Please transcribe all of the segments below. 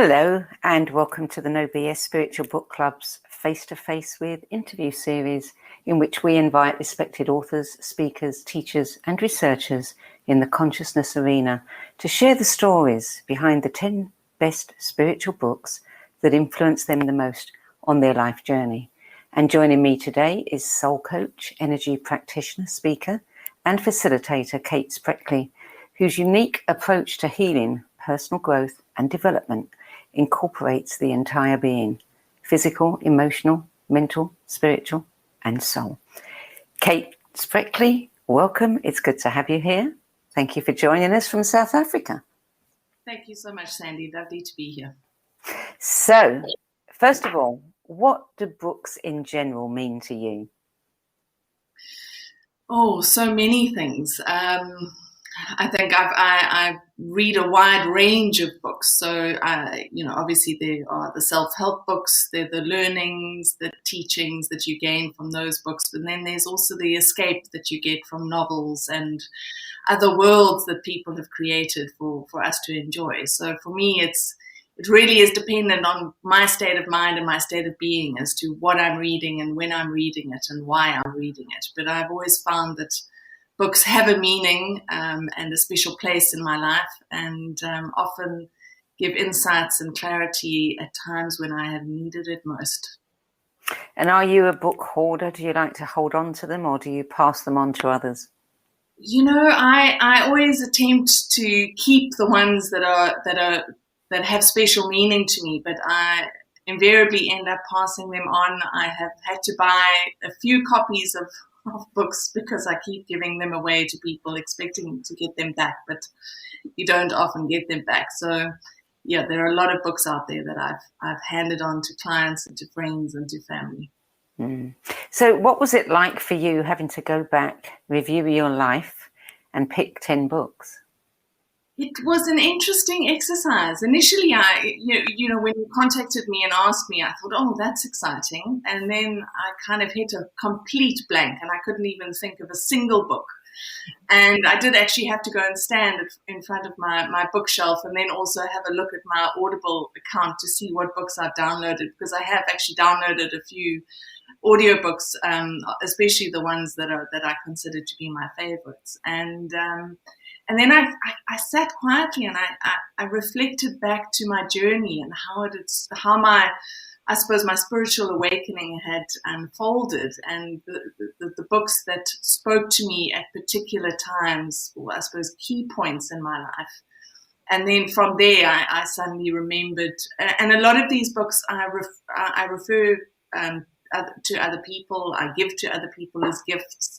Hello and welcome to the No BS Spiritual Book Club's face-to-face with interview series, in which we invite respected authors, speakers, teachers and researchers in the consciousness arena to share the stories behind the 10 best spiritual books that influence them the most on their life journey. And joining me today is soul coach, energy practitioner, speaker and facilitator Kate Spreckley, whose unique approach to healing, personal growth and development incorporates the entire being: physical, emotional, mental, spiritual, and soul. Kate Spreckley, welcome. It's good to have you here. Thank you for joining us from South Africa. Thank you so much, Sandie. Lovely to be here. So, first of all, what do books in general mean to you? Oh, so many things. I think I read a wide range of books. So, obviously there are the self-help books, there are the learnings, the teachings that you gain from those books. But then there's also the escape that you get from novels and other worlds that people have created for us to enjoy. So for me, it really is dependent on my state of mind and my state of being as to what I'm reading and when I'm reading it and why I'm reading it. But I've always found that books have a meaning and a special place in my life, and often give insights and clarity at times when I have needed it most. And are you a book hoarder? Do you like to hold on to them, or do you pass them on to others? I always attempt to keep the ones that have special meaning to me, but I invariably end up passing them on. I have had to buy a few copies of books because I keep giving them away to people expecting to get them back, but you don't often get them back. So yeah, there are a lot of books out there that I've handed on to clients and to friends and to family. So what was it like for you having to go back, review your life and pick 10 books? It was an interesting exercise. Initially, when you contacted me and asked me, I thought, oh, that's exciting. And then I kind of hit a complete blank and I couldn't even think of a single book. And I did actually have to go and stand in front of my bookshelf and then also have a look at my Audible account to see what books I've downloaded, because I have actually downloaded a few audiobooks, especially the ones that I consider to be my favorites. And then I sat quietly and I reflected back to my journey and how my spiritual awakening had unfolded, and the books that spoke to me at particular times, or I suppose key points in my life. And then from there, I suddenly remembered, and a lot of these books I refer to other people, I give to other people as gifts.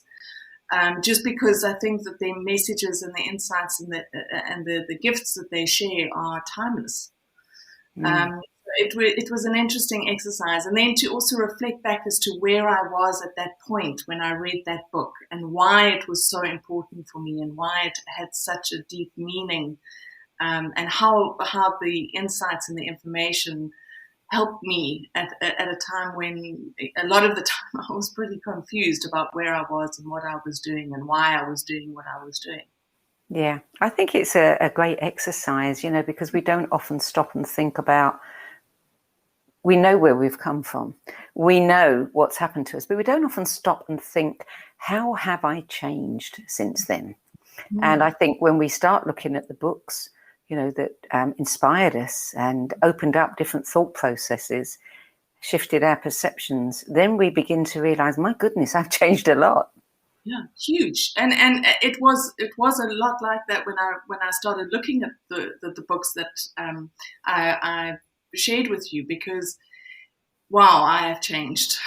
Just because I think that their messages and the insights and the gifts that they share are timeless. It was an interesting exercise. And then to also reflect back as to where I was at that point when I read that book and why it was so important for me and why it had such a deep meaning, and how the insights and the information helped me at a time when a lot of the time I was pretty confused about where I was and what I was doing and why I was doing what I was doing. Yeah, I think it's a great exercise, because we don't often stop and think about, we know where we've come from, we know what's happened to us, but we don't often stop and think, how have I changed since then? And I think when we start looking at the books, that inspired us and opened up different thought processes, shifted our perceptions, then we begin to realize, my goodness, I've changed a lot. Yeah, huge. And it was a lot like that when I started looking at the books that I shared with you, because wow, I have changed.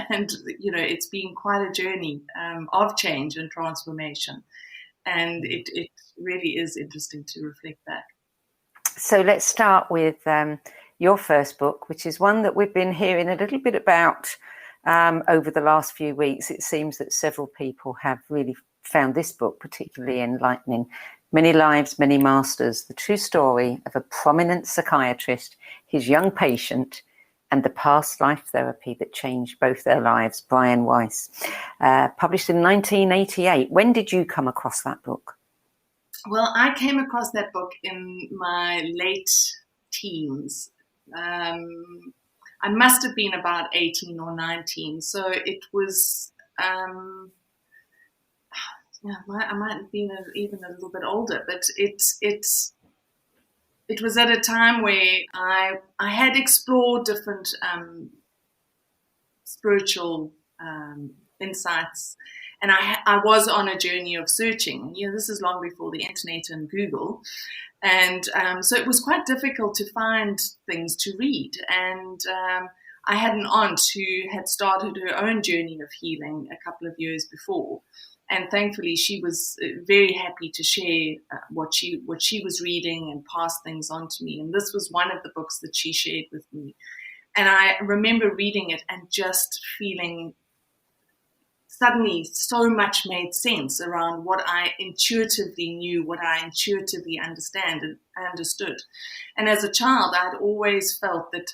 And it's been quite a journey of change and transformation. And it really is interesting to reflect back. So let's start with your first book, which is one that we've been hearing a little bit about over the last few weeks. It seems that several people have really found this book particularly enlightening. Many Lives, Many Masters, the true story of a prominent psychiatrist, his young patient, and the past life therapy that changed both their lives, Brian Weiss. Published in 1988. When did you come across that book? Well, I came across that book in my late teens. I must have been about 18 or 19. So it was, I might have been even a little bit older, but it was at a time where I had explored different spiritual insights, and I was on a journey of searching. This is long before the internet and Google, and so it was quite difficult to find things to read. And I had an aunt who had started her own journey of healing a couple of years before. And thankfully, she was very happy to share what she was reading and pass things on to me. And this was one of the books that she shared with me. And I remember reading it and just feeling suddenly so much made sense around what I intuitively knew, what I intuitively understood. And as a child, I'd always felt that,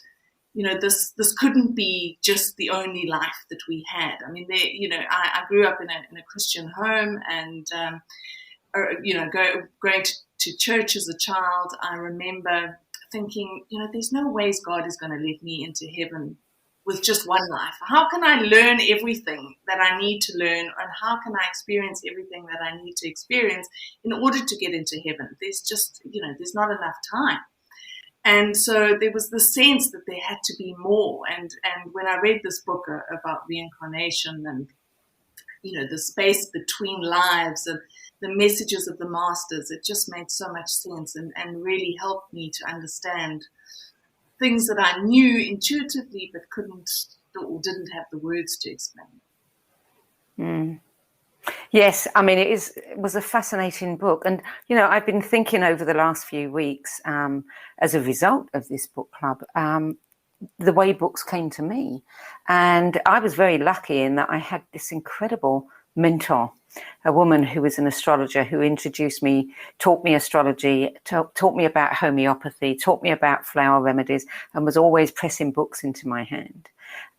this couldn't be just the only life that we had. I mean, I grew up in a Christian home, and going to church as a child. I remember thinking, there's no ways God is going to let me into heaven with just one life. How can I learn everything that I need to learn, and how can I experience everything that I need to experience in order to get into heaven? There's just, there's not enough time. And so there was the sense that there had to be more. And when I read this book about reincarnation and, the space between lives and the messages of the masters, it just made so much sense and really helped me to understand things that I knew intuitively but couldn't or didn't have the words to explain. Mm. Yes, I mean, it was a fascinating book. And, I've been thinking over the last few weeks, as a result of this book club, the way books came to me. And I was very lucky in that I had this incredible mentor, a woman who was an astrologer who introduced me, taught me astrology, taught me about homeopathy, taught me about flower remedies, and was always pressing books into my hand.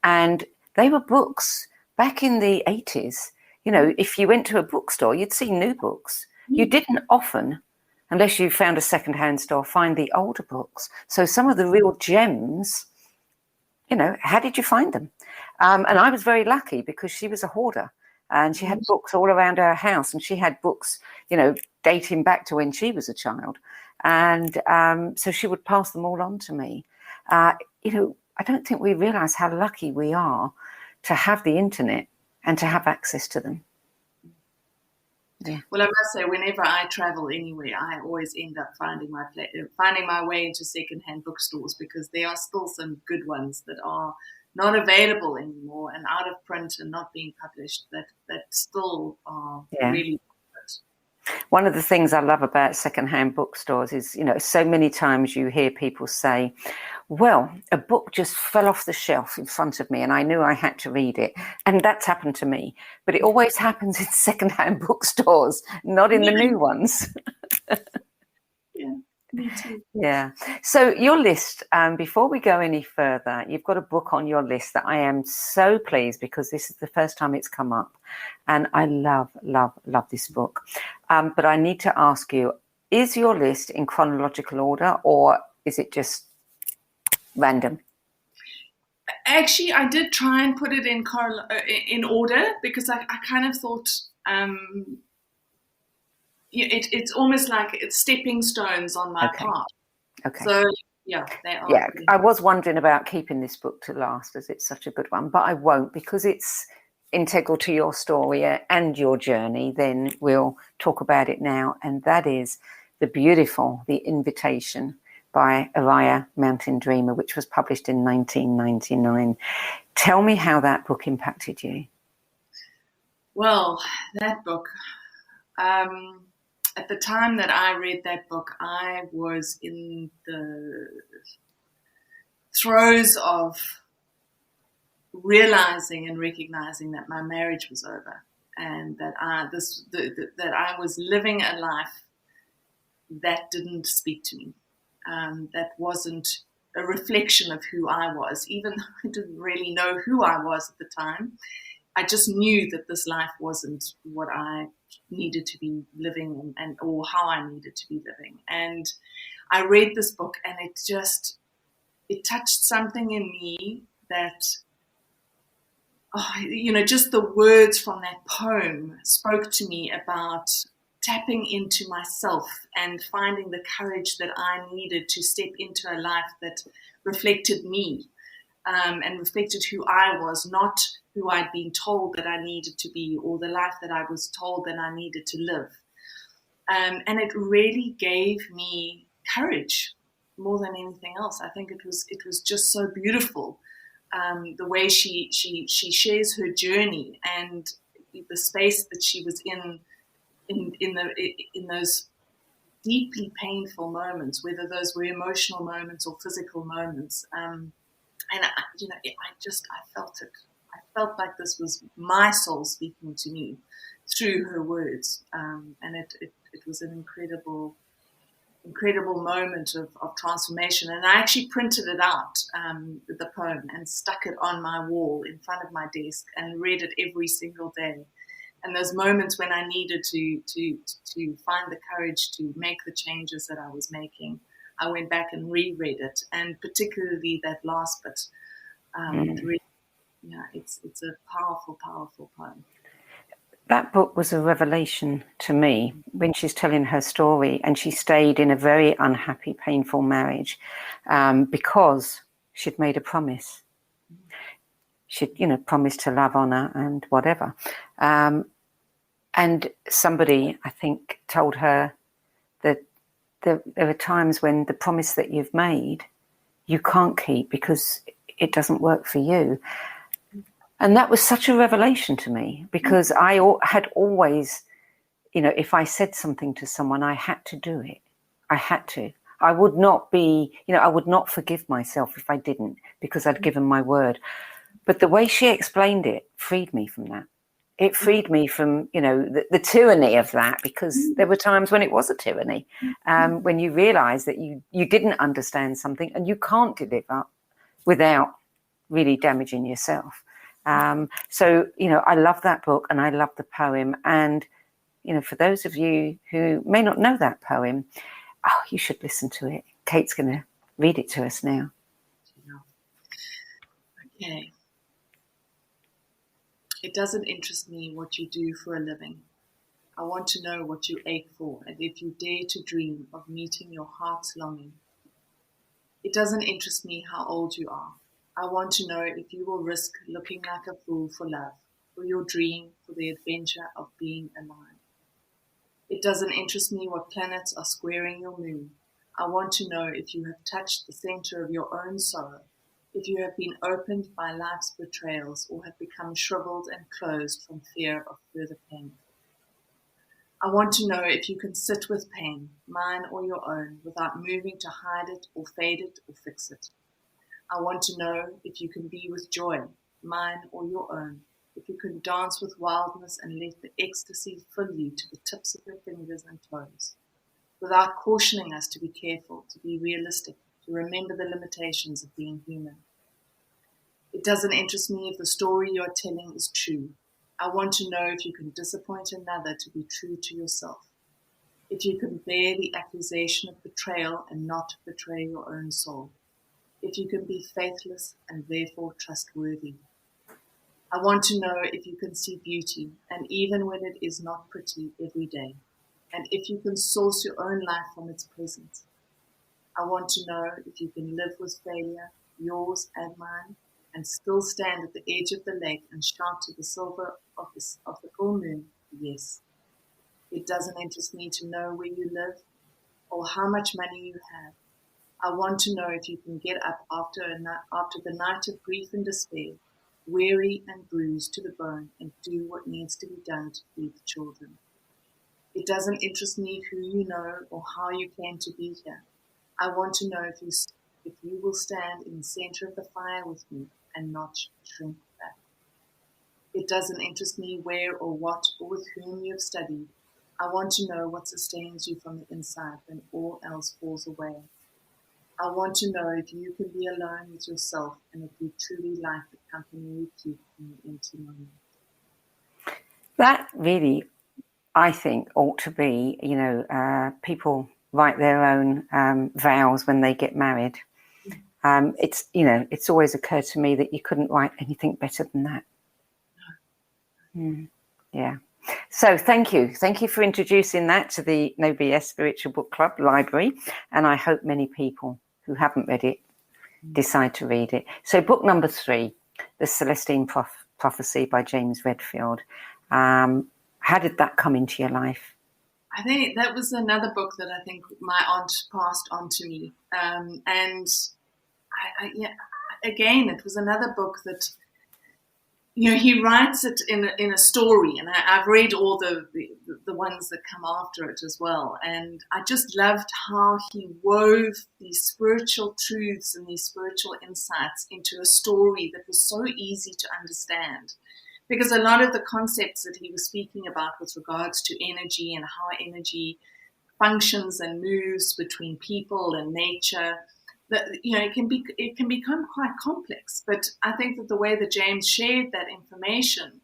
And they were books back in the 80s. If you went to a bookstore, you'd see new books. You didn't often, unless you found a secondhand store, find the older books. So some of the real gems, how did you find them? And I was very lucky because she was a hoarder and she had books all around her house, and she had books, dating back to when she was a child. And so she would pass them all on to me. I don't think we realize how lucky we are to have the internet and to have access to them. Yeah. Well, I must say, whenever I travel anywhere, I always end up finding my way into secondhand bookstores, because there are still some good ones that are not available anymore and out of print and not being published that still are really good. One of the things I love about secondhand bookstores is, so many times you hear people say, well, a book just fell off the shelf in front of me and I knew I had to read it. And that's happened to me. But it always happens in secondhand bookstores, not in the new ones. Yeah, me too. Yeah. So your list, before we go any further, you've got a book on your list that I am so pleased, because this is the first time it's come up. And I love, love, love this book. But I need to ask you, is your list in chronological order, or is it just random? Actually, I did try and put it in order, because I kind of thought it's almost like it's stepping stones on my path. Okay. So yeah, they are. Yeah, I was wondering about keeping this book to last, as it's such a good one, but I won't, because it's integral to your story and your journey. Then we'll talk about it now, and that is The Invitation by Araya Mountain Dreamer, which was published in 1999. Tell me how that book impacted you. Well, that book, at the time that I read that book, I was in the throes of realizing and recognizing that my marriage was over, and that I was living a life that didn't speak to me. That wasn't a reflection of who I was, even though I didn't really know who I was at the time. I just knew that this life wasn't what I needed to be living or how I needed to be living. And I read this book and it touched something in me that, just the words from that poem spoke to me about tapping into myself and finding the courage that I needed to step into a life that reflected me, and reflected who I was, not who I'd been told that I needed to be, or the life that I was told that I needed to live. And it really gave me courage more than anything else. I think it was just so beautiful, the way she shares her journey and the space that she was in those deeply painful moments, whether those were emotional moments or physical moments. And I felt it. I felt like this was my soul speaking to me through her words, and it was an incredible moment of transformation. And I actually printed it out, the poem, and stuck it on my wall in front of my desk and read it every single day. And those moments when I needed to find the courage to make the changes that I was making, I went back and reread it, and particularly that last bit. It's a powerful poem. That book was a revelation to me when she's telling her story, and she stayed in a very unhappy, painful marriage because she'd made a promise. She'd, promised to love, honor, and whatever. And somebody, I think, told her that there are times when the promise that you've made, you can't keep because it doesn't work for you. And that was such a revelation to me, because I had always, if I said something to someone, I had to do it. I had to. I would not be, I would not forgive myself if I didn't, because I'd given my word. But the way she explained it freed me from that. It freed me from, the tyranny of that, because there were times when it was a tyranny, when you realize that you didn't understand something and you can't deliver without really damaging yourself. So, I love that book and I love the poem. And, for those of you who may not know that poem, you should listen to it. Kate's going to read it to us now. Okay. It doesn't interest me what you do for a living. I want to know what you ache for, and if you dare to dream of meeting your heart's longing. It doesn't interest me how old you are. I want to know if you will risk looking like a fool for love, for your dream, for the adventure of being alive. It doesn't interest me what planets are squaring your moon. I want to know if you have touched the center of your own sorrow, if you have been opened by life's betrayals or have become shriveled and closed from fear of further pain. I want to know if you can sit with pain, mine or your own, without moving to hide it or fade it or fix it. I want to know if you can be with joy, mine or your own, if you can dance with wildness and let the ecstasy fill you to the tips of your fingers and toes, without cautioning us to be careful, to be realistic, to remember the limitations of being human. It doesn't interest me if the story you are telling is true. I want to know if you can disappoint another to be true to yourself, if you can bear the accusation of betrayal and not betray your own soul, if you can be faithless and therefore trustworthy. I want to know if you can see beauty, and even when it is not pretty, every day, and if you can source your own life from its presence. I want to know if you can live with failure, yours and mine, and still stand at the edge of the lake and shout to the silver of the full moon, yes. It doesn't interest me to know where you live or how much money you have. I want to know if you can get up after the night of grief and despair, weary and bruised to the bone, and do what needs to be done to feed the children. It doesn't interest me who you know or how you came to be here. I want to know if you will stand in the center of the fire with me and not shrink back. It doesn't interest me where or what or with whom you have studied. I want to know what sustains you from the inside when all else falls away. I want to know if you can be alone with yourself and if you truly like the company you keep in the empty moment. That really, I think, ought to be, people write their own vows when they get married. It's always occurred to me that you couldn't write anything better than that. Yeah. So thank you for introducing that to the No BS Spiritual Book Club library, and I hope many people who haven't read it decide to read it. So book number 3, The Celestine Prophecy by James Redfield. How did that come into your life? I think that was another book that I think my aunt passed on to me. And again, it was another book that, he writes it in a story, and I've read all the ones that come after it as well. And I just loved how he wove these spiritual truths and these spiritual insights into a story that was so easy to understand. Because a lot of the concepts that he was speaking about with regards to energy and how energy functions and moves between people and nature, that it can become quite complex. But I think that the way that James shared that information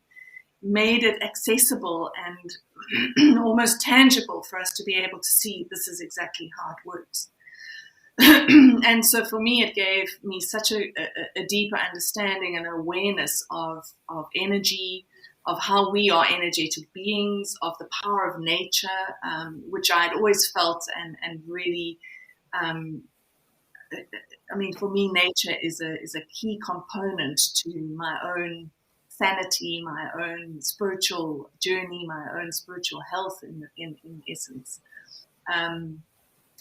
made it accessible and almost tangible for us to be able to see this is exactly how it works. And so for me, it gave me such a deeper understanding and awareness of energy, of how we are energetic beings, of the power of nature, which I had always felt and really, for me, nature is a key component to my own sanity, my own spiritual journey, my own spiritual health in essence.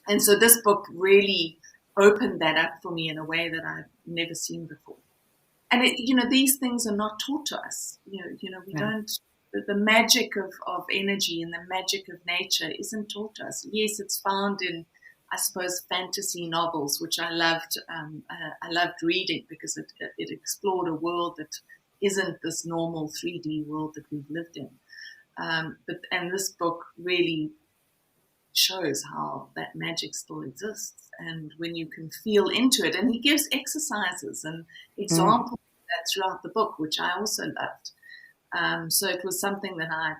And so this book really opened that up for me in a way that I've never seen before. And these things are not taught to us. We don't. The magic of energy and the magic of nature isn't taught to us. Yes, it's found in, I suppose, fantasy novels, which I loved. I loved reading because it explored a world that isn't this normal 3D world that we've lived in. And this book really shows how that magic still exists, and when you can feel into it, and he gives exercises and examples of that throughout the book, which I also loved. So it was something that I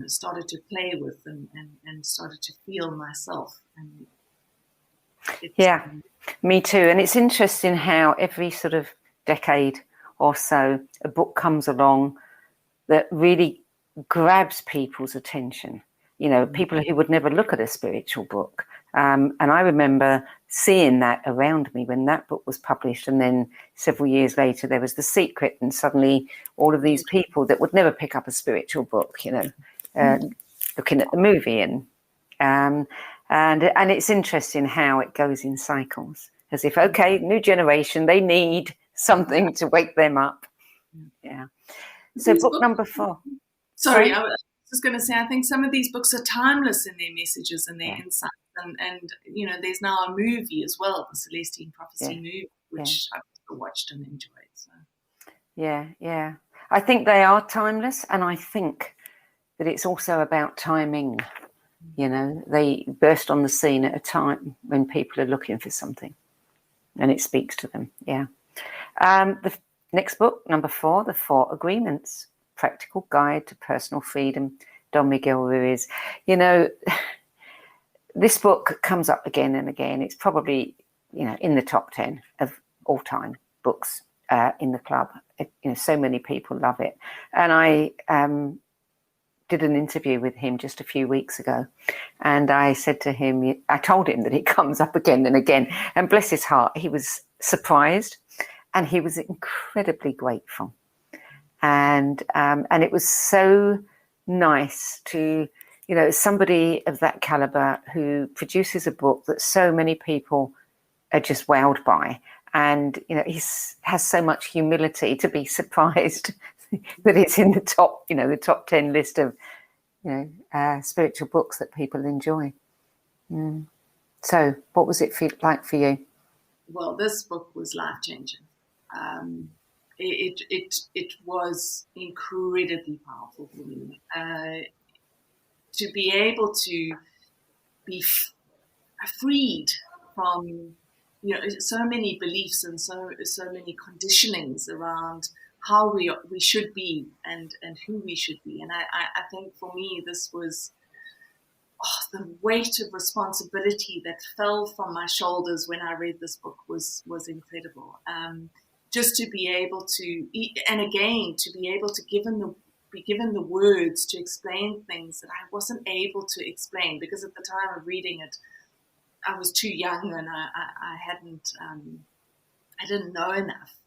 started to play with and started to feel myself. And me too. And it's interesting how every sort of decade or so a book comes along that really grabs people's attention. People who would never look at a spiritual book. And I remember seeing that around me when that book was published. And then several years later, there was The Secret. And suddenly all of these people that would never pick up a spiritual book, looking at the movie. And it's interesting how it goes in cycles. As if, okay, new generation, they need something to wake them up. Yeah. So book number 4. Sorry, I was just going to say, I think some of these books are timeless in their messages and their insights. And there's now a movie as well, the Celestine Prophecy movie, which I've also watched and enjoyed. So. Yeah. I think they are timeless, and I think that it's also about timing. They burst on the scene at a time when people are looking for something, and it speaks to them. Yeah. The next book, number 4, The 4 Agreements. Practical Guide to Personal Freedom, Don Miguel Ruiz. This book comes up again and again. It's probably, in the top 10 of all time books in the club. So many people love it. And I did an interview with him just a few weeks ago. And I said to him, I told him that it comes up again and again. And bless his heart, he was surprised and he was incredibly grateful. And it was so nice to, somebody of that caliber who produces a book that so many people are just wowed by. And, he has so much humility to be surprised that it's in the top, the top 10 list of, spiritual books that people enjoy. So what was it like for you? Well, this book was life-changing. It was incredibly powerful for me to be able to be freed from so many beliefs and so many conditionings around how we should be and who we should be. And I think for me this was the weight of responsibility that fell from my shoulders when I read this book was incredible. Just to be able to, and again, to be able to be given the words to explain things that I wasn't able to explain, because at the time of reading it, I was too young and I didn't know enough.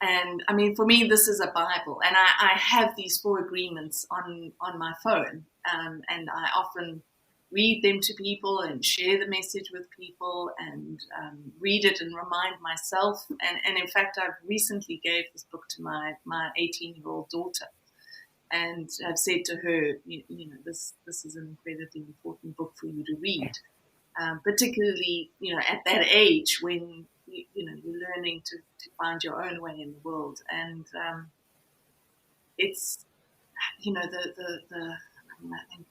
And I mean, for me, this is a Bible, and I have these 4 agreements on my phone, and I often read them to people and share the message with people, and read it and remind myself. And in fact, I've recently gave this book to my 18-year-old daughter, and I've said to her, you know, this is an incredibly important book for you to read, particularly, you know, at that age when you're learning to find your own way in the world. And it's, you know, I think,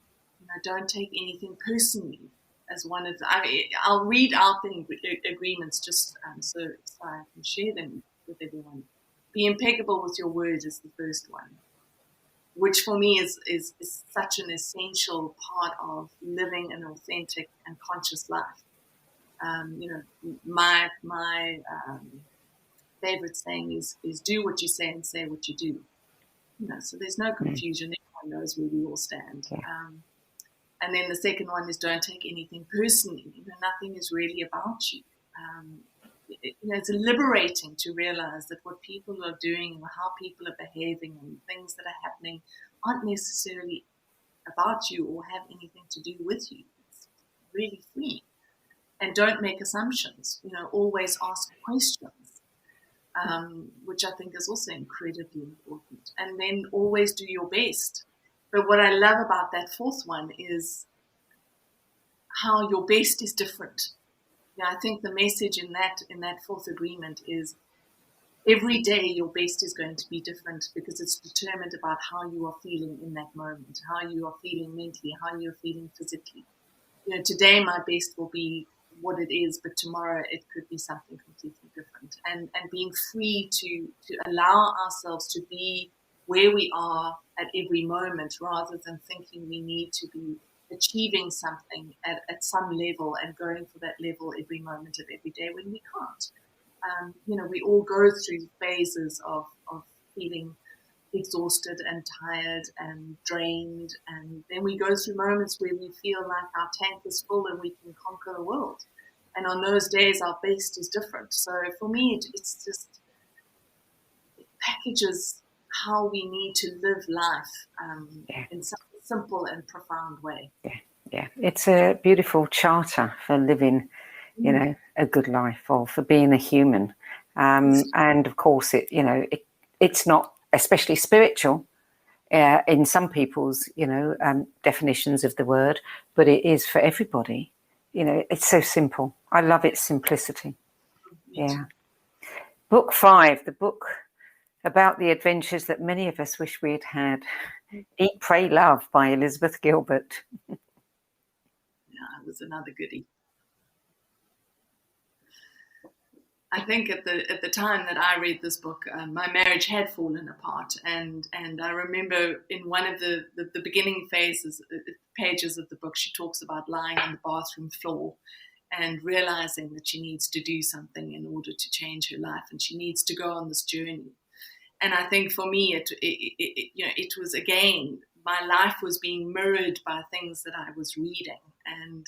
don't take anything personally as one of the, I'll read out the agreements just so I can share them with everyone. Be impeccable with your words is the first one, which for me is such an essential part of living an authentic and conscious life. You know, my favorite saying is do what you say and say what you do. You know, so there's no confusion. Everyone knows where we all stand. Yeah. And then the second one is don't take anything personally. You know, nothing is really about you. You know, it's liberating to realize that what people are doing or how people are behaving and things that are happening aren't necessarily about you or have anything to do with you. It's really free. And don't make assumptions. You know, always ask questions, which I think is also incredibly important. And then always do your best. But what I love about that 4th one is how your best is different. Yeah, I think the message in that 4th agreement is every day your best is going to be different, because it's determined about how you are feeling in that moment, how you are feeling mentally, how you're feeling physically. You know, today my best will be what it is, but tomorrow it could be something completely different. And being free to allow ourselves to be where we are at every moment, rather than thinking we need to be achieving something at some level and going for that level every moment of every day when we can't. You know, we all go through phases of feeling exhausted and tired and drained, and then we go through moments where we feel like our tank is full and we can conquer the world. And on those days, our best is different. So for me, it's just, it packages how we need to live life in such a simple and profound way. Yeah, it's a beautiful charter for living, you know, a good life, or for being a human. And of course, it's not especially spiritual in some people's, definitions of the word, but it is for everybody. You know, it's so simple. I love its simplicity. Yeah. Book 5, the book about the adventures that many of us wish we'd had. Eat, Pray, Love by Elizabeth Gilbert. Yeah, it was another goodie. I think at the time that I read this book, my marriage had fallen apart, and I remember in one of the beginning pages of the book, she talks about lying on the bathroom floor and realizing that she needs to do something in order to change her life, and she needs to go on this journey. And I think for me, it was, again, my life was being mirrored by things that I was reading, and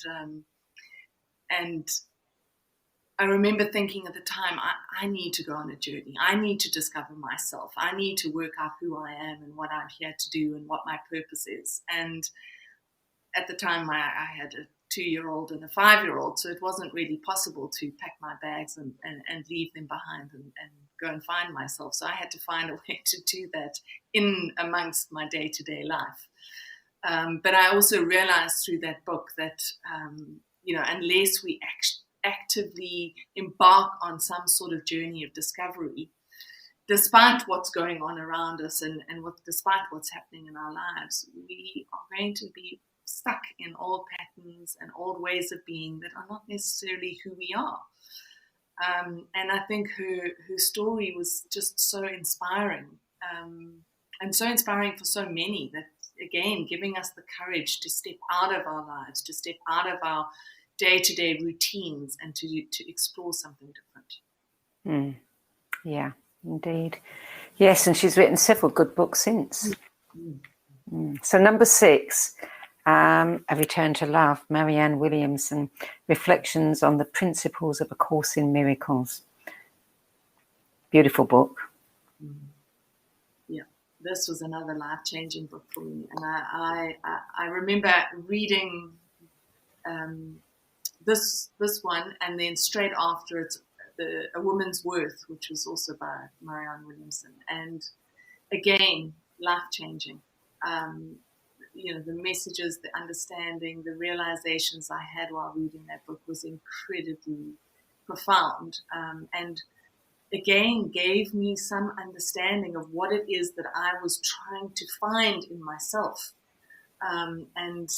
I remember thinking at the time, I need to go on a journey. I need to discover myself. I need to work out who I am and what I'm here to do and what my purpose is. And at the time, I had a 2-year-old and a 5-year-old, so it wasn't really possible to pack my bags and leave them behind and go and find myself. So I had to find a way to do that in amongst my day-to-day life. But I also realized through that book that, unless we actively embark on some sort of journey of discovery, despite what's going on around us and despite what's happening in our lives, we are going to be stuck in old patterns and old ways of being that are not necessarily who we are. And I think her story was just so inspiring, and so inspiring for so many, that again, giving us the courage to step out of our lives, to step out of our day-to-day routines, and to explore something different. Yeah, indeed. Yes, and she's written several good books since. So number 6, A Return to Love, Marianne Williamson, Reflections on the Principles of A Course in Miracles. Beautiful book. Yeah, this was another life-changing book for me. And I remember reading this one, and then straight after it, A Woman's Worth, which was also by Marianne Williamson. And again, life-changing. The messages, the understanding, the realizations I had while reading that book was incredibly profound, and again gave me some understanding of what it is that I was trying to find in myself, and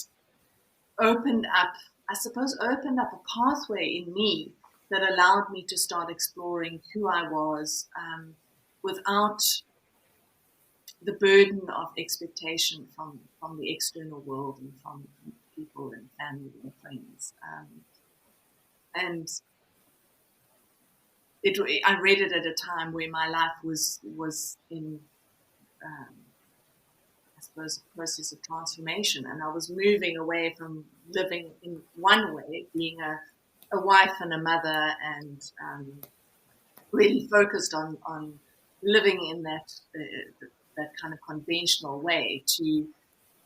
opened up a pathway in me that allowed me to start exploring who I was, without the burden of expectation from the external world and from people and family and friends. And I read it at a time where my life was in, I suppose, a process of transformation, and I was moving away from living in one way, being a wife and a mother, and really focused on living in that kind of conventional way, to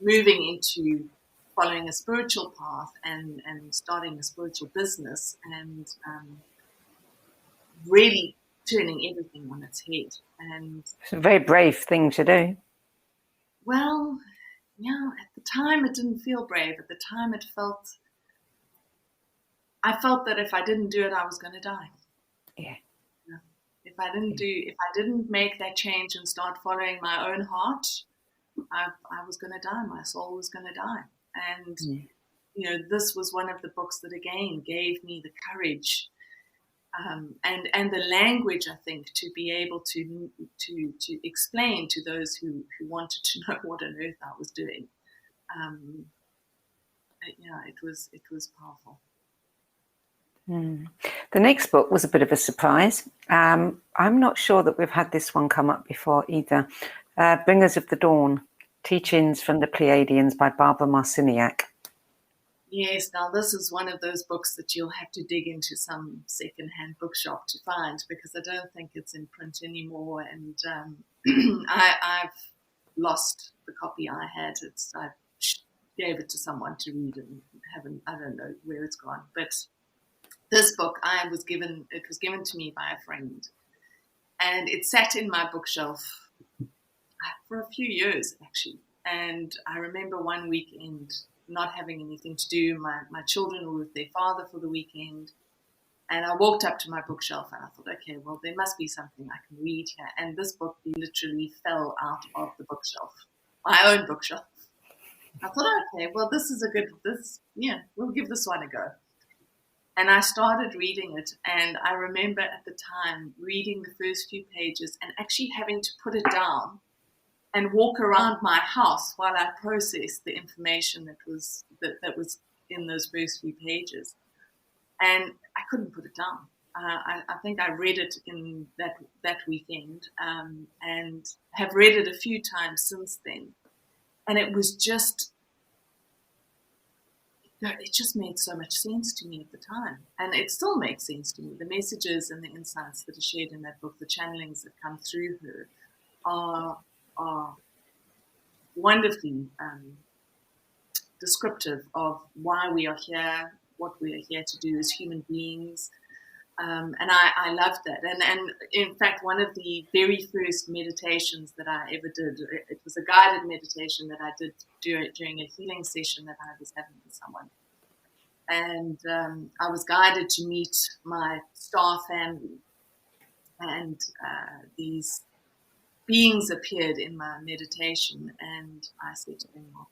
moving into following a spiritual path and starting a spiritual business, and really turning everything on its head. And it's a very brave thing to do. Well, yeah, at the time it didn't feel brave. At the time I felt that if I didn't do it, I was going to die. Yeah. If I didn't make that change and start following my own heart, I was going to die. My soul was going to die. And, this was one of the books that, again, gave me the courage, and the language, I think, to be able to explain to those who wanted to know what on earth I was doing. It was powerful. The next book was a bit of a surprise. I'm not sure that we've had this one come up before either. Bringers of the Dawn, Teachings from the Pleiadians by Barbara Marciniak. Yes, now this is one of those books that you'll have to dig into some second-hand bookshop to find, because I don't think it's in print anymore. And I've lost the copy I had. I gave it to someone to read, and I don't know where it's gone. But this book it was given to me by a friend, and it sat in my bookshelf for a few years, actually. And I remember one weekend not having anything to do. My children were with their father for the weekend, and I walked up to my bookshelf and I thought, okay, well, there must be something I can read here. And this book literally fell out of the bookshelf, my own bookshelf. I thought, okay, well, we'll give this one a go. And I started reading it, and I remember at the time reading the first few pages and actually having to put it down and walk around my house while I processed the information that was in those first few pages. And I couldn't put it down. I think I read it in that weekend, and have read it a few times since then. And it just made so much sense to me at the time. And it still makes sense to me. The messages and the insights that are shared in that book, the channelings that come through her, are wonderfully descriptive of why we are here, what we are here to do as human beings. And I loved that. And in fact, one of the very first meditations that I ever did, it was a guided meditation that I did during a healing session that I was having with someone. And I was guided to meet my star family. And these beings appeared in my meditation, and I said to them, well,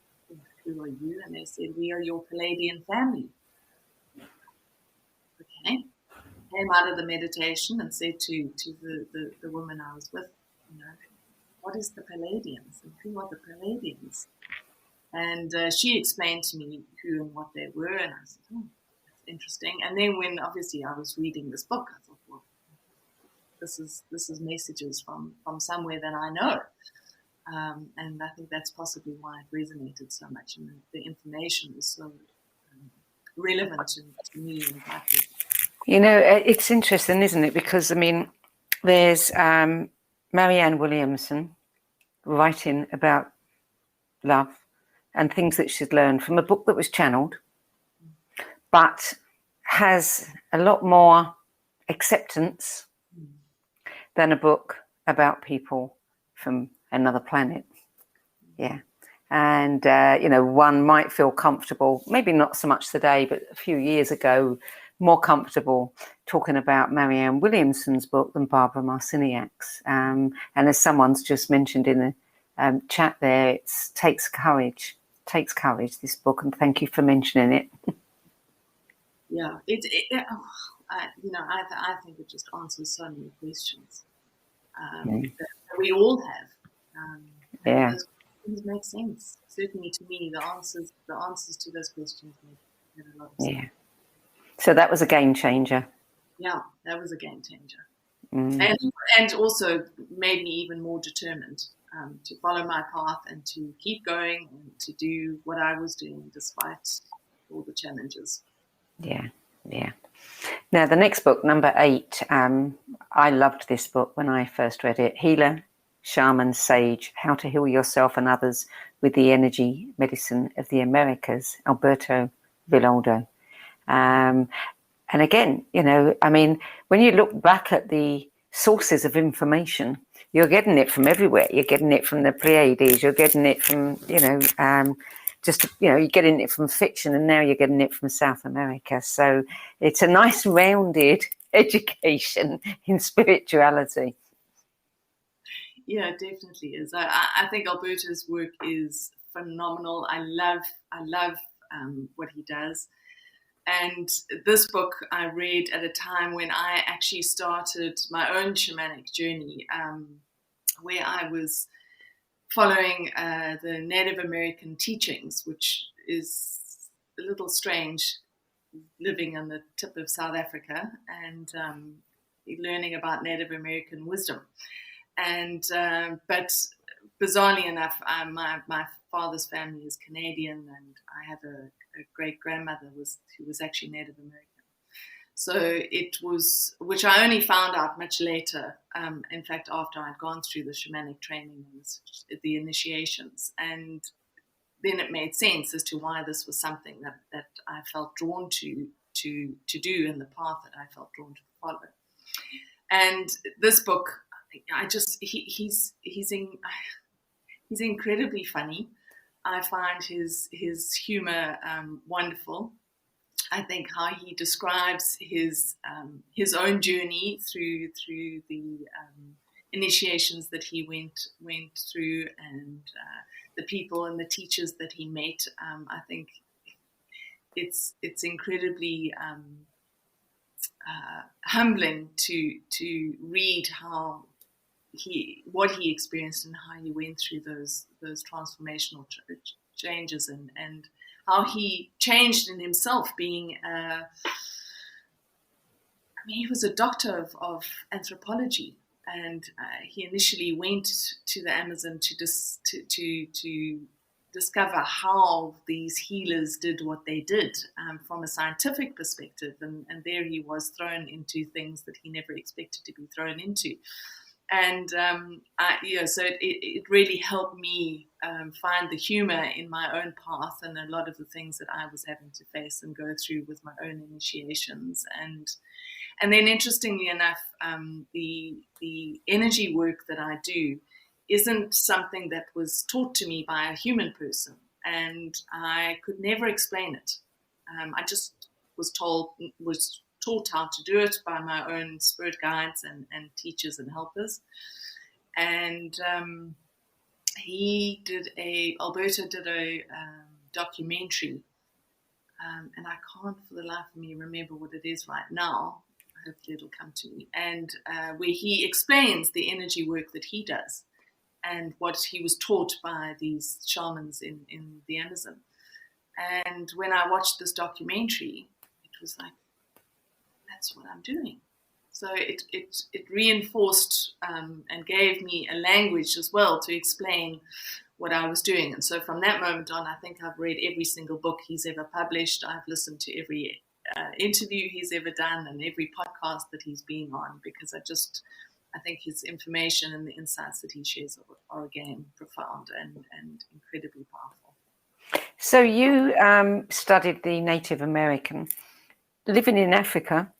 who are you? And they said, we are your Pleiadian family. Okay. Came out of the meditation and said to the woman I was with, what is the Pleiadians and who are the Pleiadians? And she explained to me who and what they were, and I said, oh, that's interesting. And then when obviously I was reading this book, I thought, well, this is messages from somewhere that I know. And I think that's possibly why it resonated so much. And the information is so relevant to me and my people. It's interesting, isn't it? Because, I mean, there's Marianne Williamson writing about love and things that she's learned from a book that was channeled, but has a lot more acceptance than a book about people from another planet. Yeah. And, one might feel comfortable, maybe not so much today, but a few years ago, more comfortable talking about Marianne Williamson's book than Barbara Marciniak's. And as someone's just mentioned in the chat there, it takes courage, this book, and thank you for mentioning it. Yeah, I think it just answers so many questions that we all have. Yeah. Those questions make sense. Certainly to me, the answers to those questions make a lot of sense. Yeah. So that was a game changer. Yeah, that was a game changer. And also made me even more determined to follow my path and to keep going and to do what I was doing despite all the challenges. Yeah. Now, the next book, number 8, I loved this book when I first read it. Healer, Shaman, Sage, How to Heal Yourself and Others with the Energy Medicine of the Americas, Alberto Villoldo. And again, when you look back at the sources of information, you're getting it from everywhere. You're getting it from the Pleiades. You're getting it from, you're getting it from fiction, and now you're getting it from South America. So it's a nice rounded education in spirituality. Yeah, it definitely is. I think Alberto's work is phenomenal. I love what he does. And this book I read at a time when I actually started my own shamanic journey, where I was following the Native American teachings, which is a little strange, living on the tip of South Africa and learning about Native American wisdom. And but bizarrely enough, my father's family is Canadian, and I have a great-grandmother who was actually Native American. So it was, which I only found out much later, in fact, after I'd gone through the shamanic training and the initiations. And then it made sense as to why this was something that I felt drawn to do, in the path that I felt drawn to follow. And this book, he's incredibly funny. I find his humor wonderful. I think how he describes his own journey through the initiations that he went through, and the people and the teachers that he met. I think it's incredibly humbling to read what he experienced and how he went through those transformational changes, and how he changed in himself, being he was a doctor of anthropology, and he initially went to the Amazon to discover how these healers did what they did from a scientific perspective, and there he was thrown into things that he never expected to be thrown into. And so it really helped me find the humor in my own path and a lot of the things that I was having to face and go through with my own initiations. And then, interestingly enough, the energy work that I do isn't something that was taught to me by a human person, and I could never explain it. I just was taught how to do it by my own spirit guides and teachers and helpers. And Alberto did a documentary, and I can't for the life of me remember what it is right now. Hopefully it'll come to me. And where he explains the energy work that he does. and what he was taught by these shamans in the Amazon. And when I watched this documentary, it was like, that's what I'm doing. So it reinforced and gave me a language as well to explain what I was doing. And so from that moment on, I think I've read every single book he's ever published. I've listened to every interview he's ever done and every podcast that he's been on, because I think his information and the insights that he shares are again profound and incredibly powerful. So you studied the Native American, living in Africa,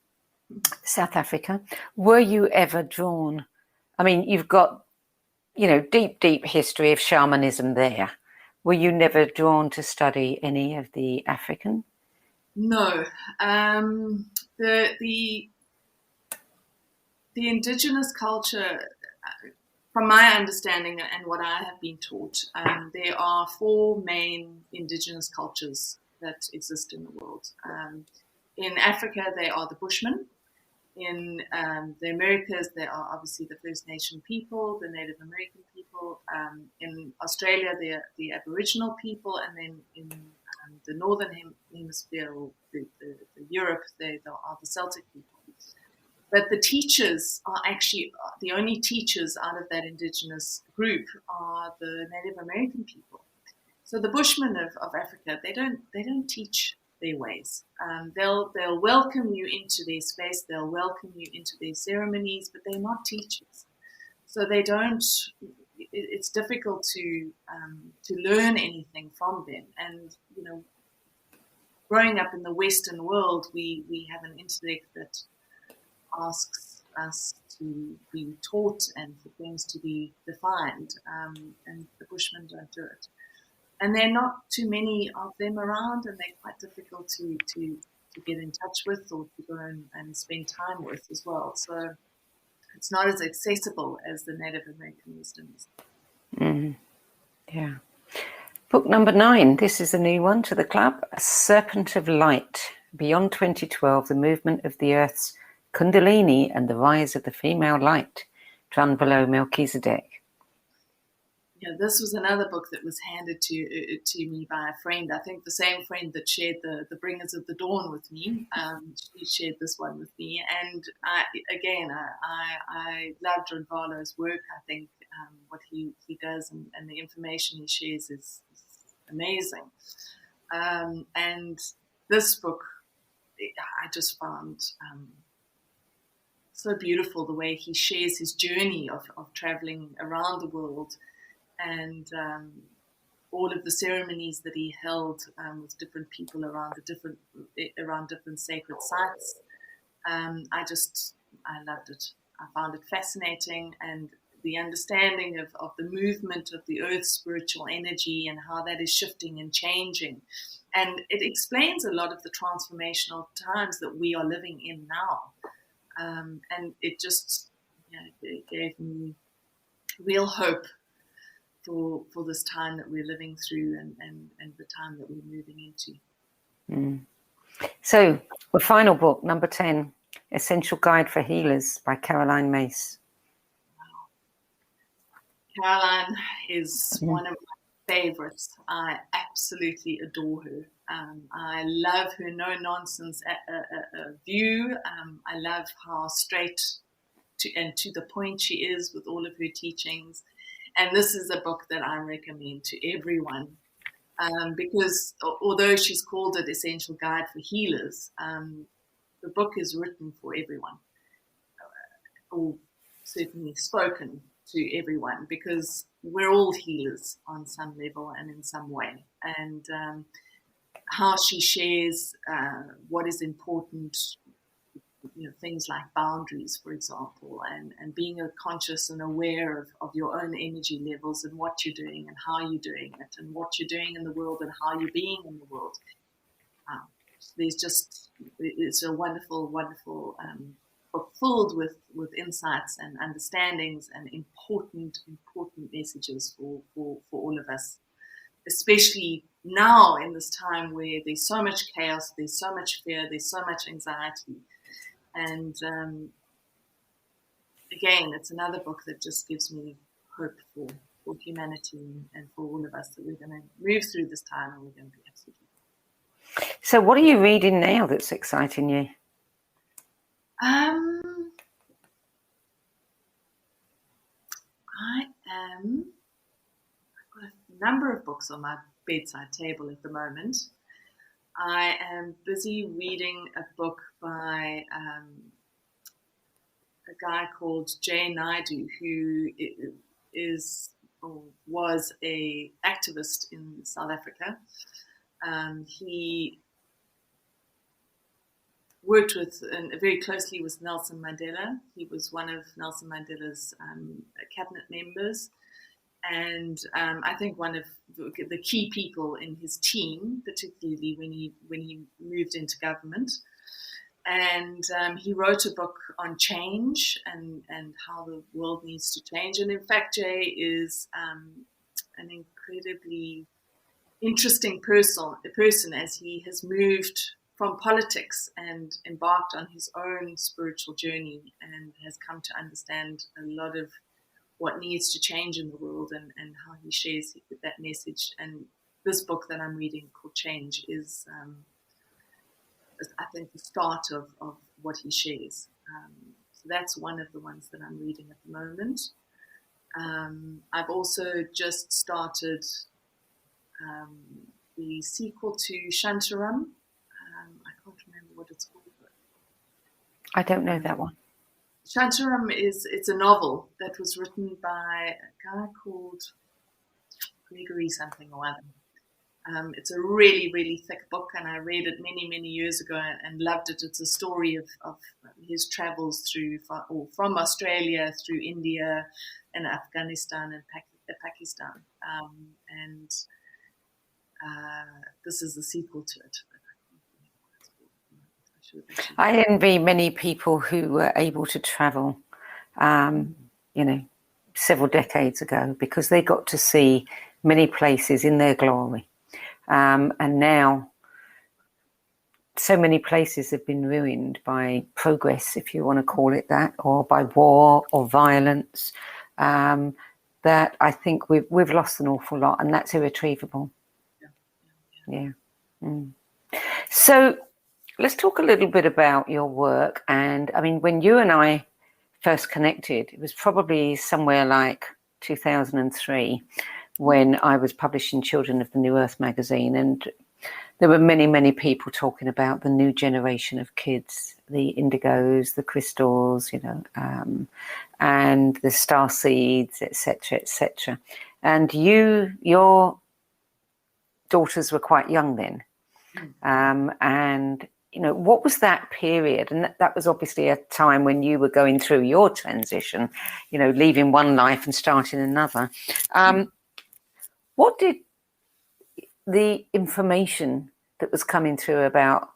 South Africa. Were you ever drawn? I mean, you've got, deep history of shamanism there. Were you never drawn to study any of the African? No. The indigenous culture, from my understanding and what I have been taught, there are 4 main indigenous cultures that exist in the world. In Africa, they are the Bushmen. In the Americas, there are obviously the First Nation people, the Native American people. In Australia, they're the Aboriginal people. And then in the Northern Hemisphere, or the Europe, they are the Celtic people. But the teachers are actually, the only teachers out of that indigenous group are the Native American people. So the Bushmen of Africa, they don't teach their ways. They'll welcome you into their space, they'll welcome you into their ceremonies, but they're not teachers. So they don't. It's difficult to learn anything from them. And growing up in the Western world, we have an intellect that asks us to be taught and for things to be defined, and the Bushmen don't do it. And there are not too many of them around, and they're quite difficult to get in touch with or to go and spend time with as well. So it's not as accessible as the Native American wisdom is. Yeah. Book number 9. This is a new one to the club. A Serpent of Light. Beyond 2012, the movement of the Earth's Kundalini and the rise of the female light. Done below Melchizedek. Yeah, this was another book that was handed to me by a friend. I think the same friend that shared the Bringers of the Dawn with me. She shared this one with me, and I love John Barlow's work. I think what he does and the information he shares is amazing. And this book, I just found so beautiful, the way he shares his journey of traveling around the world, and all of the ceremonies that he held with different people around different sacred sites. I loved it. I found it fascinating, and the understanding of the movement of the Earth's spiritual energy and how that is shifting and changing. And it explains a lot of the transformational times that we are living in now. And it just it gave me real hope for this time that we're living through and the time that we're moving into. So the final book, number 10, Essential Guide for Healers by Caroline Myss. Wow. Caroline is one of my favorites. I absolutely adore her. I love her no-nonsense view. I love how straight to the point she is with all of her teachings. And this is a book that I recommend to everyone, because although she's called it Essential Guide for Healers, the book is written for everyone, or certainly spoken to everyone, because we're all healers on some level and in some way. And how she shares what is important, things like boundaries, for example, and being conscious and aware of your own energy levels and what you're doing and how you're doing it and what you're doing in the world and how you're being in the world. It's a wonderful, wonderful book filled with insights and understandings and important messages for all of us, especially now in this time where there's so much chaos, there's so much fear, there's so much anxiety. And again, it's another book that just gives me hope for humanity and for all of us, that we're going to move through this time and we're going to be absolutely. So what are you reading now that's exciting you? I've got a number of books on my bedside table at the moment. I am busy reading a book by a guy called Jay Naidu, who is or was a activist in South Africa. He worked with very closely with Nelson Mandela. He was one of Nelson Mandela's cabinet members, and I think one of the key people in his team, particularly when he moved into government. And he wrote a book on change and how the world needs to change. And in fact, Jay is an incredibly interesting person as he has moved from politics and embarked on his own spiritual journey and has come to understand a lot of what needs to change in the world and how he shares that message. And this book that I'm reading called Change is, I think, the start of what he shares. So that's one of the ones that I'm reading at the moment. I've also just started the sequel to Shantaram. I can't remember what it's called. I don't know that one. Shantaram it's a novel that was written by a guy called Gregory something or other. It's a really, really thick book, and I read it many, many years ago and loved it. It's a story of his travels from Australia through India and Afghanistan and Pakistan. And this is the sequel to it. I envy many people who were able to travel, several decades ago, because they got to see many places in their glory. And now so many places have been ruined by progress, if you want to call it that, or by war or violence, that I think we've lost an awful lot, and that's irretrievable. Yeah. Mm. So let's talk a little bit about your work. And I mean, when you and I first connected, it was probably somewhere like 2003 when I was publishing Children of the New Earth magazine. And there were many, many people talking about the new generation of kids, the indigos, the crystals, and the star seeds, etc., etc. And your daughters were quite young then. And what was that period? And that was obviously a time when you were going through your transition, leaving one life and starting another. What did the information that was coming through about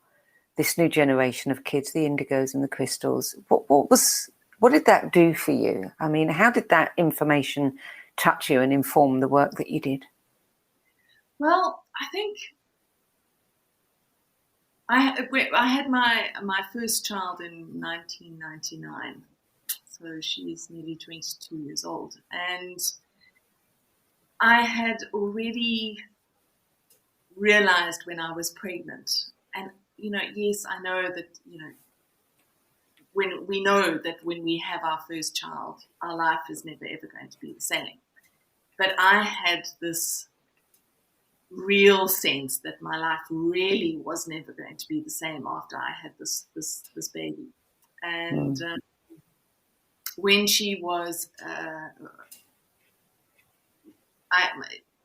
this new generation of kids, the indigos and the crystals, what did that do for you? I mean, how did that information touch you and inform the work that you did? Well, I think I had my first child in 1999, so she's nearly 22 years old, and I had already realized when I was pregnant, and yes, I know that when we have our first child, our life is never ever going to be the same, but I had this real sense that my life really was never going to be the same after I had this baby. And when she was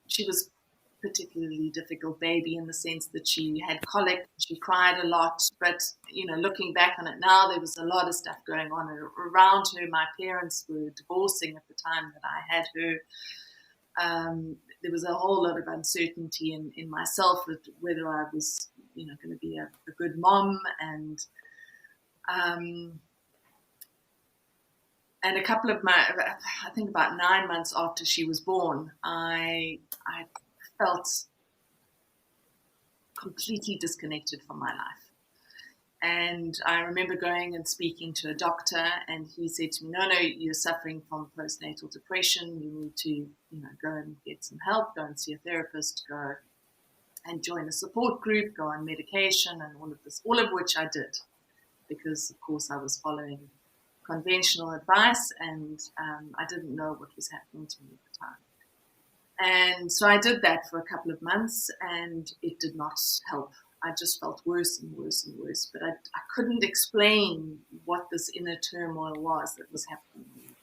she was a particularly difficult baby in the sense that she had colic, she cried a lot, but looking back on it now, there was a lot of stuff going on around her. My parents were divorcing at the time that I had her. There was a whole lot of uncertainty in myself whether I was, going to be a good mom, and a couple of I think about 9 months after she was born, I felt completely disconnected from my life, And I remember going and speaking to a doctor, and he said to me, no, you're suffering from postnatal depression. You need to, go and get some help, go and see a therapist, go and join a support group, go on medication and all of this, all of which I did because, of course, I was following conventional advice, and I didn't know what was happening to me at the time. And so I did that for a couple of months, and it did not help. I just felt worse and worse and worse, but I couldn't explain what this inner turmoil was that was happening.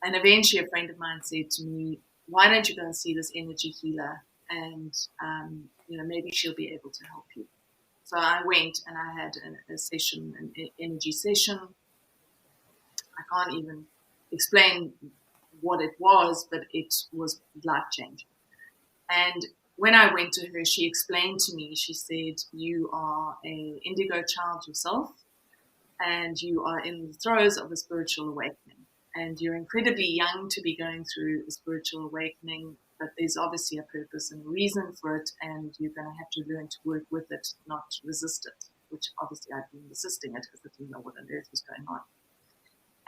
And eventually a friend of mine said to me, why don't you go and see this energy healer, and maybe she'll be able to help you. So I went and I had a session, an energy session. I can't even explain what it was, but it was life-changing. And when I went to her, she explained to me, she said, you are an indigo child yourself, and you are in the throes of a spiritual awakening. And you're incredibly young to be going through a spiritual awakening, but there's obviously a purpose and a reason for it, and you're going to have to learn to work with it, not resist it, which obviously I'd been resisting it because I didn't know what on earth was going on.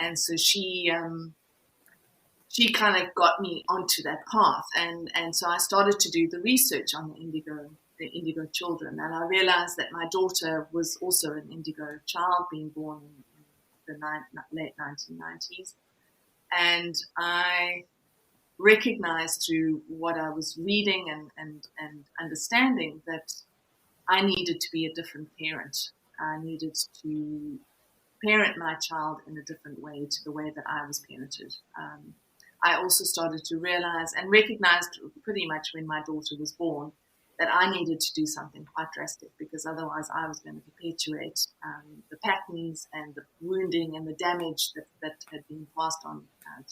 And so she kind of got me onto that path, and so I started to do the research on the indigo children, and I realized that my daughter was also an indigo child, being born in the late 1990s, and I recognized through what I was reading and understanding that I needed to be a different parent. I needed to parent my child in a different way to the way that I was parented. I also started to realize and recognized pretty much when my daughter was born that I needed to do something quite drastic, because otherwise I was going to perpetuate the patterns and the wounding and the damage that had been passed on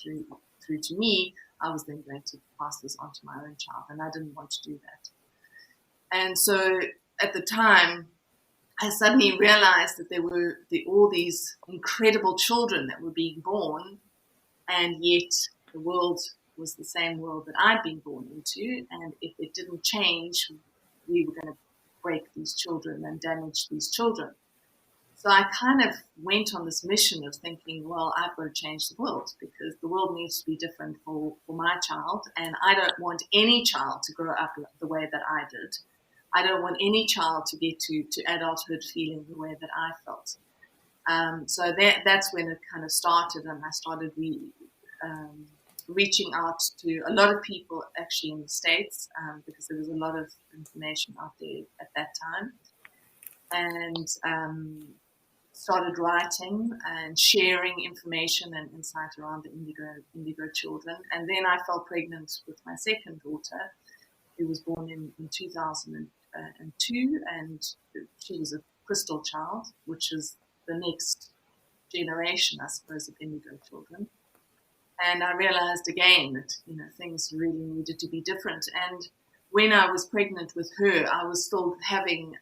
through to me. I was then going to pass this on to my own child, and I didn't want to do that. And so at the time, I suddenly realized that there were all these incredible children that were being born, and yet the world was the same world that I'd been born into, and if it didn't change, we were going to break these children and damage these children. So I kind of went on this mission of thinking, well, I've got to change the world, because the world needs to be different for my child, and I don't want any child to grow up the way that I did. I don't want any child to get to adulthood feeling the way that I felt. So that's when it kind of started, and I started reaching out to a lot of people actually in the States, because there was a lot of information out there at that time, and started writing and sharing information and insight around the indigo children. And then I fell pregnant with my second daughter, who was born in 2002, and she was a crystal child, which is the next generation, I suppose, of indigo children. And I realized again that, things really needed to be different. And when I was pregnant with her, I was still having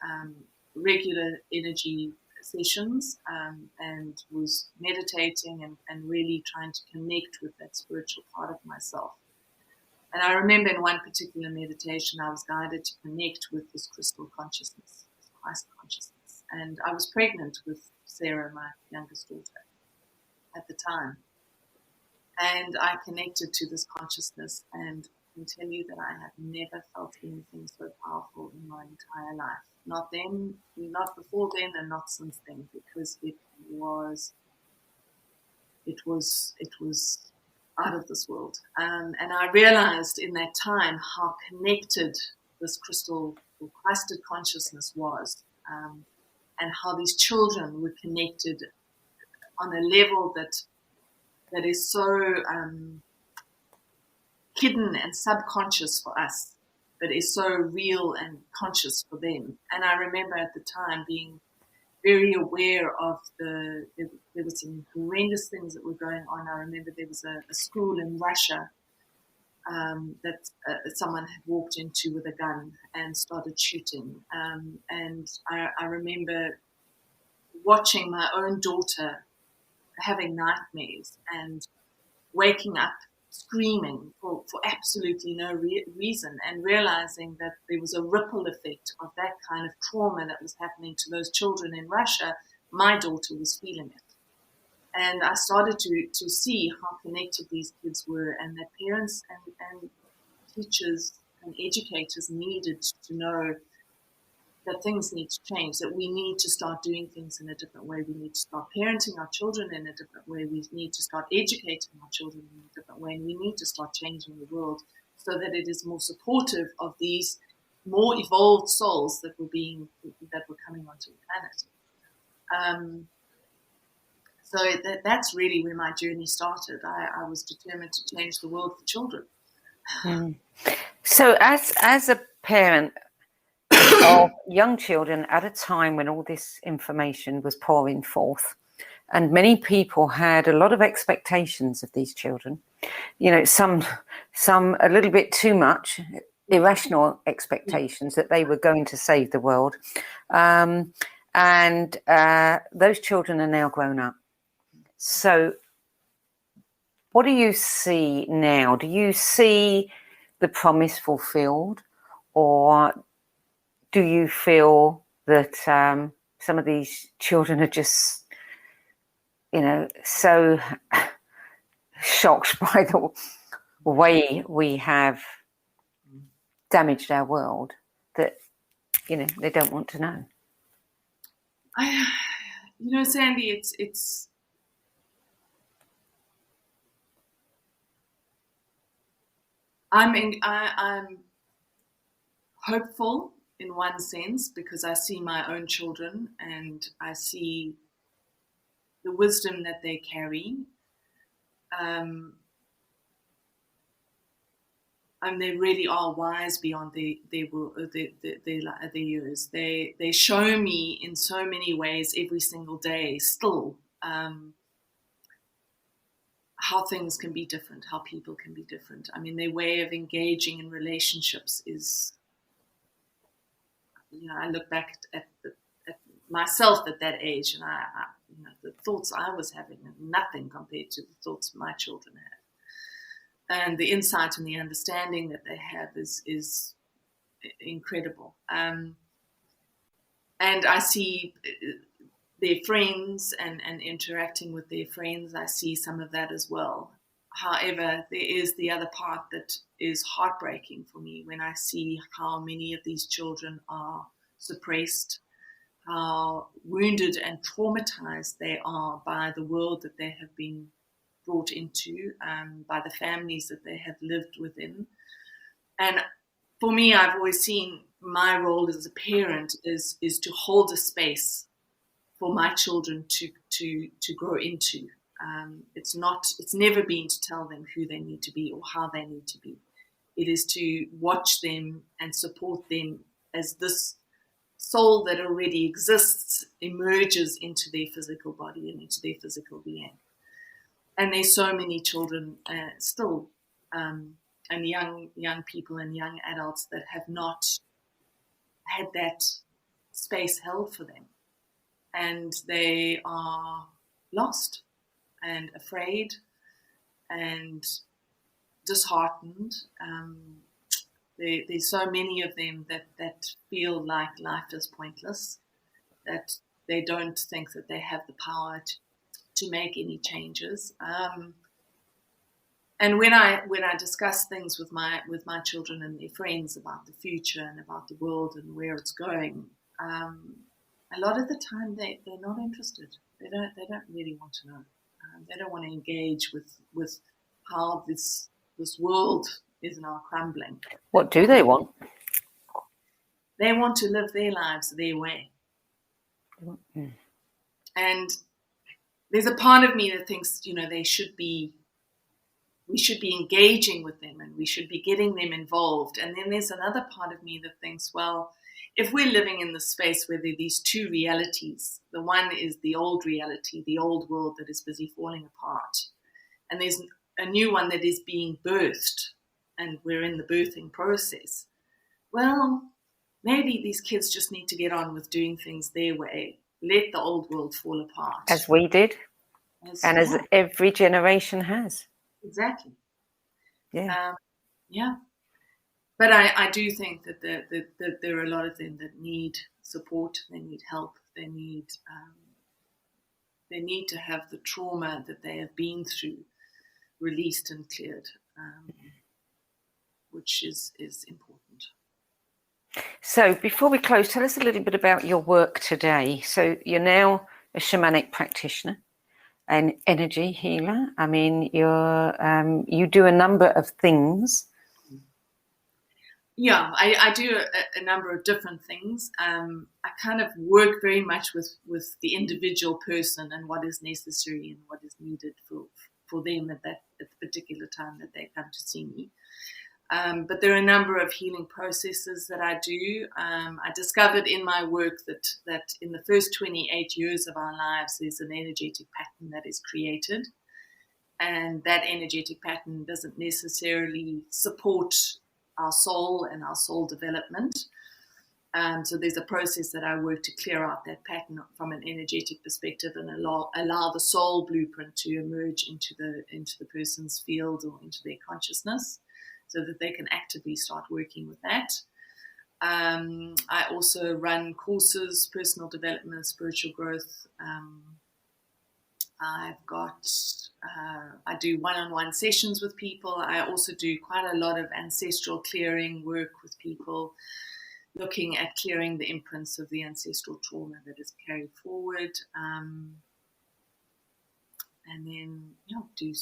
regular energy sessions, and was meditating and really trying to connect with that spiritual part of myself. And I remember in one particular meditation, I was guided to connect with this crystal consciousness, this Christ consciousness. And I was pregnant with Sarah, my youngest daughter, at the time. And I connected to this consciousness, and I can tell you that I have never felt anything so powerful in my entire life. Not then, not before then, and not since then, because it was out of this world. And I realized in that time how connected this crystal or Christed consciousness was, and how these children were connected on a level that is so hidden and subconscious for us, but is so real and conscious for them. And I remember at the time being very aware of there were some horrendous things that were going on. I remember there was a school in Russia that someone had walked into with a gun and started shooting. And I remember watching my own daughter having nightmares and waking up screaming for absolutely no reason, and realizing that there was a ripple effect of that kind of trauma that was happening to those children in Russia. My daughter was feeling it. And I started to see how connected these kids were, and that parents and teachers and educators needed to know that things need to change, that we need to start doing things in a different way. We need to start parenting our children in a different way. We need to start educating our children in a different way. And we need to start changing the world so that it is more supportive of these more evolved souls that were coming onto the planet. So that's really where my journey started. I was determined to change the world for children. So as a parent of young children at a time when all this information was pouring forth, and many people had a lot of expectations of these children, some a little bit too much, irrational expectations that they were going to save the world. And those children are now grown up. So what do you see now? Do you see the promise fulfilled, or do you feel that some of these children are just, so shocked by the way we have damaged our world that, they don't want to know? Sandie, it's I'm hopeful in one sense, because I see my own children and I see the wisdom that they carry. And they really are wise beyond their years. They show me in so many ways every single day still how things can be different, how people can be different. I mean, their way of engaging in relationships is, I look back at myself at that age, and I the thoughts I was having are nothing compared to the thoughts my children have. And the insight and the understanding that they have is incredible. And I see their friends and interacting with their friends, I see some of that as well. However, there is the other part that is heartbreaking for me when I see how many of these children are suppressed, how wounded and traumatized they are by the world that they have been brought into, by the families that they have lived within. And for me, I've always seen my role as a parent is to hold a space for my children to grow into. It's never been to tell them who they need to be or how they need to be. It is to watch them and support them as this soul that already exists emerges into their physical body and into their physical being. And there's so many children still, and young people and young adults that have not had that space held for them. And they are lost and afraid and disheartened. There's so many of them that feel like life is pointless, that they don't think that they have the power to make any changes. And when I discuss things with my children and their friends about the future and about the world and where it's going, a lot of the time they're not interested. They don't really want to know. They don't want to engage with how this world is now crumbling. What do they want? They want to live their lives their way. Mm. And there's a part of me that thinks, we should be engaging with them and we should be getting them involved. And then there's another part of me that thinks, well, if we're living in this space where there are these two realities, the one is the old reality, the old world that is busy falling apart. And there's a new one that is being birthed, and we're in the birthing process. Well, maybe these kids just need to get on with doing things their way. Let the old world fall apart. As we did, as every generation has. Exactly. Yeah. Yeah. But I do think that there are a lot of them that need support, they need help, they need to have the trauma that they have been through released and cleared, which is important. So before we close, tell us a little bit about your work today. So you're now a shamanic practitioner, an energy healer. I mean, you do a number of things. Yeah, I do a number of different things. I kind of work very much with the individual person and what is necessary and what is needed for them at the particular time that they come to see me. But there are a number of healing processes that I do. I discovered in my work that in the first 28 years of our lives, there's an energetic pattern that is created. And that energetic pattern doesn't necessarily support our soul and our soul development. So there's a process that I work to clear out that pattern from an energetic perspective and allow the soul blueprint to emerge into the person's field or into their consciousness, so that they can actively start working with that. I also run courses, personal development, spiritual growth. I do one-on-one sessions with people. I also do quite a lot of ancestral clearing work with people, looking at clearing the imprints of the ancestral trauma that is carried forward. And then, do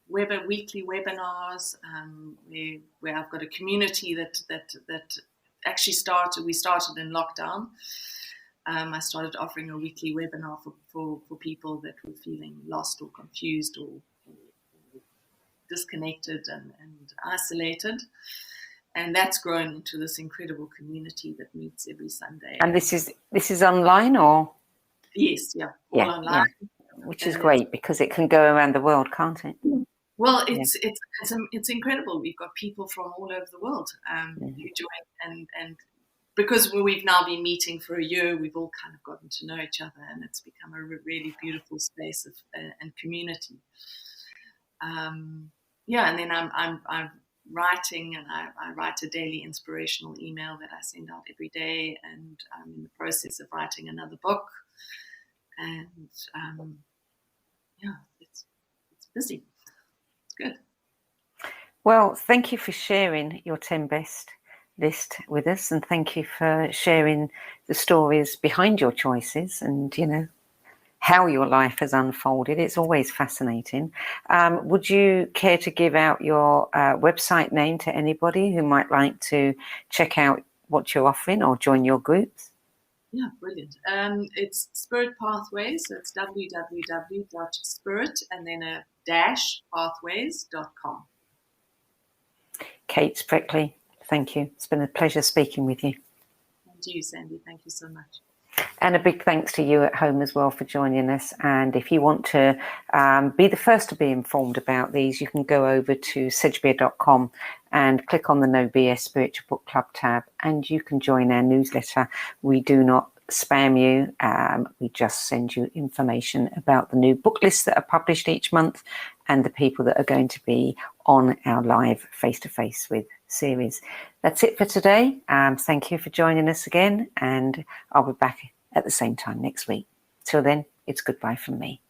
weekly webinars where I've got a community that actually we started in lockdown. I started offering a weekly webinar for people that were feeling lost or confused or disconnected and isolated. And that's grown into this incredible community that meets every Sunday. And this is online, or? Yes, all online. Yeah. Which is great because it can go around the world, can't it? Well, it's incredible. We've got people from all over the world who join, and because we've now been meeting for a year, we've all kind of gotten to know each other, and it's become a really beautiful space and community. And then I'm writing, and I write a daily inspirational email that I send out every day, and I'm in the process of writing another book, and it's busy. It's good. Well, thank you for sharing your 10 best list with us, and thank you for sharing the stories behind your choices and how your life has unfolded. It's always fascinating. Would you care to give out your website name to anybody who might like to check out what you're offering or join your groups? Yeah, brilliant. It's Spirit Pathways, so it's www.spirit and then a pathways.com. Kate Spreckley, thank you. It's been a pleasure speaking with you. And you, Sandie. Thank you so much. And a big thanks to you at home as well for joining us. And if you want to be the first to be informed about these, you can go over to sedgbeer.com and click on the No BS Spiritual Book Club tab, and you can join our newsletter. We do not spam you. We just send you information about the new book lists that are published each month and the people that are going to be on our live face-to-face with series. That's it for today. Thank you for joining us again, and I'll be back at the same time next week. Till then, it's goodbye from me.